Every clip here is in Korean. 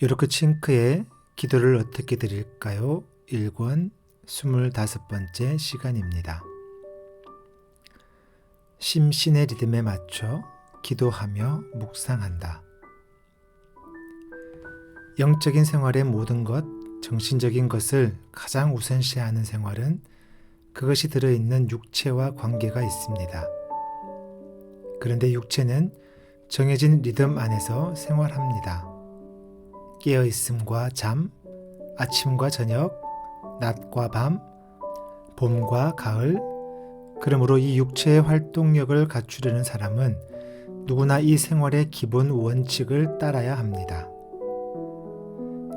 요르크 칭크의 기도를 어떻게 드릴까요? 1권 25번째 시간입니다. 심신의 리듬에 맞춰 기도하며 묵상한다. 영적인 생활의 모든 것, 정신적인 것을 가장 우선시하는 생활은 그것이 들어있는 육체와 관계가 있습니다. 그런데 육체는 정해진 리듬 안에서 생활합니다. 깨어있음과 잠, 아침과 저녁, 낮과 밤, 봄과 가을. 그러므로 이 육체의 활동력을 갖추려는 사람은 누구나 이 생활의 기본 원칙을 따라야 합니다.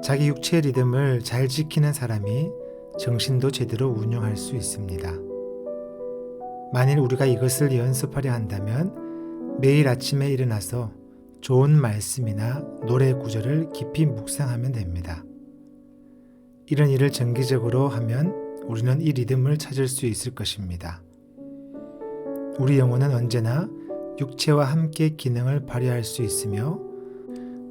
자기 육체의 리듬을 잘 지키는 사람이 정신도 제대로 운영할 수 있습니다. 만일 우리가 이것을 연습하려 한다면 매일 아침에 일어나서 좋은 말씀이나 노래 구절을 깊이 묵상하면 됩니다. 이런 일을 정기적으로 하면 우리는 이 리듬을 찾을 수 있을 것입니다. 우리 영혼은 언제나 육체와 함께 기능을 발휘할 수 있으며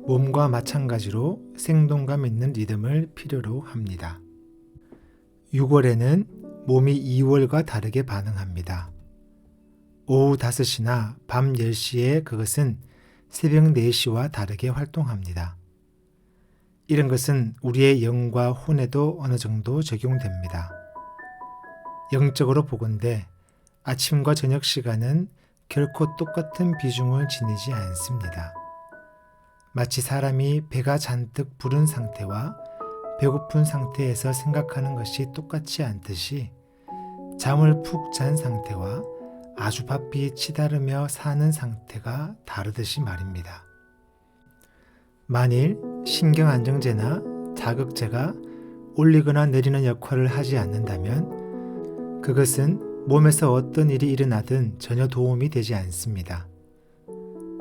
몸과 마찬가지로 생동감 있는 리듬을 필요로 합니다. 6월에는 몸이 2월과 다르게 반응합니다. 오후 5시나 밤 10시에 그것은 새벽 4시와 다르게 활동합니다. 이런 것은 우리의 영과 혼에도 어느 정도 적용됩니다. 영적으로 보건대 아침과 저녁 시간은 결코 똑같은 비중을 지니지 않습니다. 마치 사람이 배가 잔뜩 부른 상태와 배고픈 상태에서 생각하는 것이 똑같지 않듯이 잠을 푹 잔 상태와 아주 바삐 치다르며 사는 상태가 다르듯이 말입니다. 만일 신경안정제나 자극제가 올리거나 내리는 역할을 하지 않는다면 그것은 몸에서 어떤 일이 일어나든 전혀 도움이 되지 않습니다.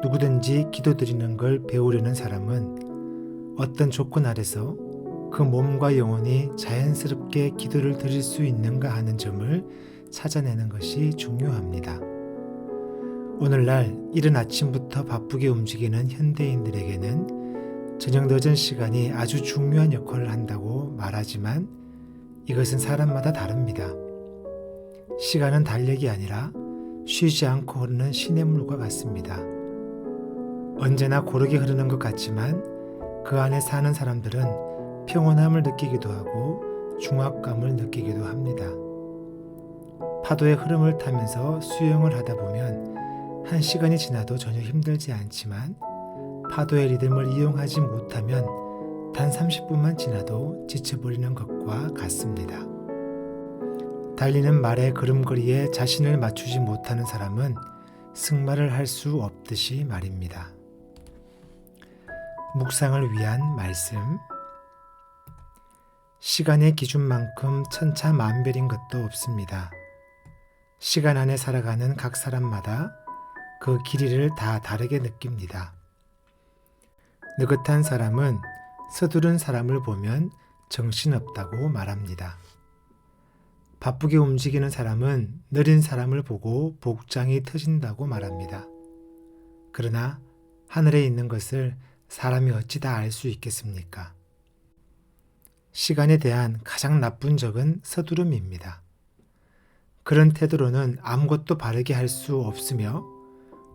누구든지 기도드리는 걸 배우려는 사람은 어떤 조건 아래서 그 몸과 영혼이 자연스럽게 기도를 드릴 수 있는가 하는 점을 찾아내는 것이 중요합니다. 오늘날 이른 아침부터 바쁘게 움직이는 현대인들에게는 저녁 늦은 시간이 아주 중요한 역할을 한다고 말하지만 이것은 사람마다 다릅니다. 시간은 달력이 아니라 쉬지 않고 흐르는 시냇물과 같습니다. 언제나 고르게 흐르는 것 같지만 그 안에 사는 사람들은 평온함을 느끼기도 하고 중압감을 느끼기도 합니다. 파도의 흐름을 타면서 수영을 하다 보면 1시간이 지나도 전혀 힘들지 않지만 파도의 리듬을 이용하지 못하면 단 30분만 지나도 지쳐버리는 것과 같습니다. 달리는 말의 걸음걸이에 자신을 맞추지 못하는 사람은 승마를 할 수 없듯이 말입니다. 묵상을 위한 말씀. 시간의 기준만큼 천차만별인 것도 없습니다. 시간 안에 살아가는 각 사람마다 그 길이를 다 다르게 느낍니다. 느긋한 사람은 서두른 사람을 보면 정신없다고 말합니다. 바쁘게 움직이는 사람은 느린 사람을 보고 복장이 터진다고 말합니다. 그러나 하늘에 있는 것을 사람이 어찌 다 알 수 있겠습니까? 시간에 대한 가장 나쁜 적은 서두름입니다. 그런 태도로는 아무것도 바르게 할 수 없으며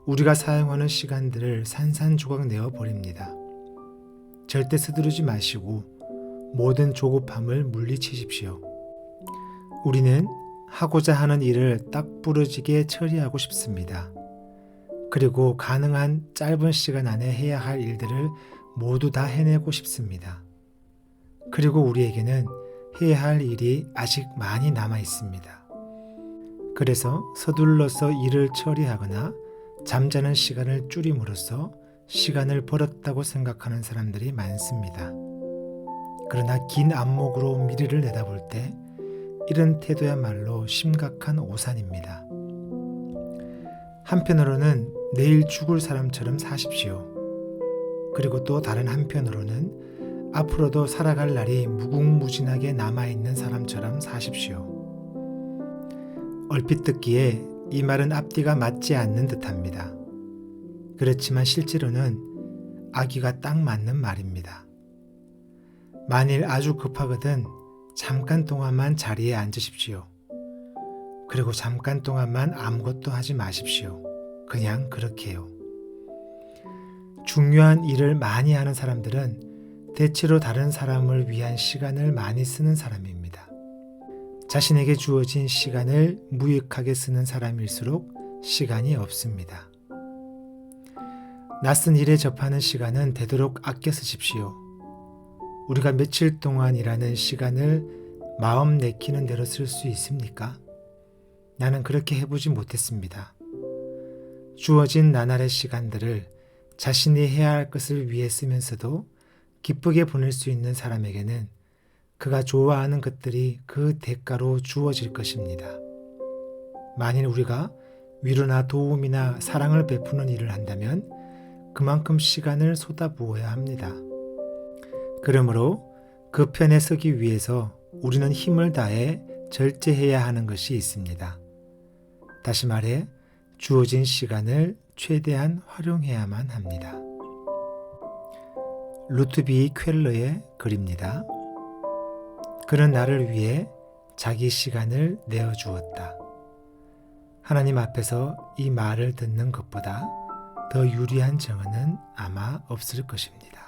우리가 사용하는 시간들을 산산조각 내어 버립니다. 절대 서두르지 마시고 모든 조급함을 물리치십시오. 우리는 하고자 하는 일을 딱 부러지게 처리하고 싶습니다. 그리고 가능한 짧은 시간 안에 해야 할 일들을 모두 다 해내고 싶습니다. 그리고 우리에게는 해야 할 일이 아직 많이 남아 있습니다. 그래서 서둘러서 일을 처리하거나 잠자는 시간을 줄임으로써 시간을 벌었다고 생각하는 사람들이 많습니다. 그러나 긴 안목으로 미래를 내다볼 때 이런 태도야말로 심각한 오산입니다. 한편으로는 내일 죽을 사람처럼 사십시오. 그리고 또 다른 한편으로는 앞으로도 살아갈 날이 무궁무진하게 남아있는 사람처럼 사십시오. 얼핏 듣기에 이 말은 앞뒤가 맞지 않는 듯합니다. 그렇지만 실제로는 아기가 딱 맞는 말입니다. 만일 아주 급하거든 잠깐 동안만 자리에 앉으십시오. 그리고 잠깐 동안만 아무것도 하지 마십시오. 그냥 그렇게요. 중요한 일을 많이 하는 사람들은 대체로 다른 사람을 위한 시간을 많이 쓰는 사람입니다. 자신에게 주어진 시간을 무익하게 쓰는 사람일수록 시간이 없습니다. 낯선 일에 접하는 시간은 되도록 아껴 쓰십시오. 우리가 며칠 동안 일하는 시간을 마음 내키는 대로 쓸 수 있습니까? 나는 그렇게 해보지 못했습니다. 주어진 나날의 시간들을 자신이 해야 할 것을 위해 쓰면서도 기쁘게 보낼 수 있는 사람에게는 그가 좋아하는 것들이 그 대가로 주어질 것입니다. 만일 우리가 위로나 도움이나 사랑을 베푸는 일을 한다면 그만큼 시간을 쏟아부어야 합니다. 그러므로 그 편에 서기 위해서 우리는 힘을 다해 절제해야 하는 것이 있습니다. 다시 말해 주어진 시간을 최대한 활용해야만 합니다. 루트비 ���러의 글입니다. 그는 나를 위해 자기 시간을 내어주었다. 하나님 앞에서 이 말을 듣는 것보다 더 유리한 정언은 아마 없을 것입니다.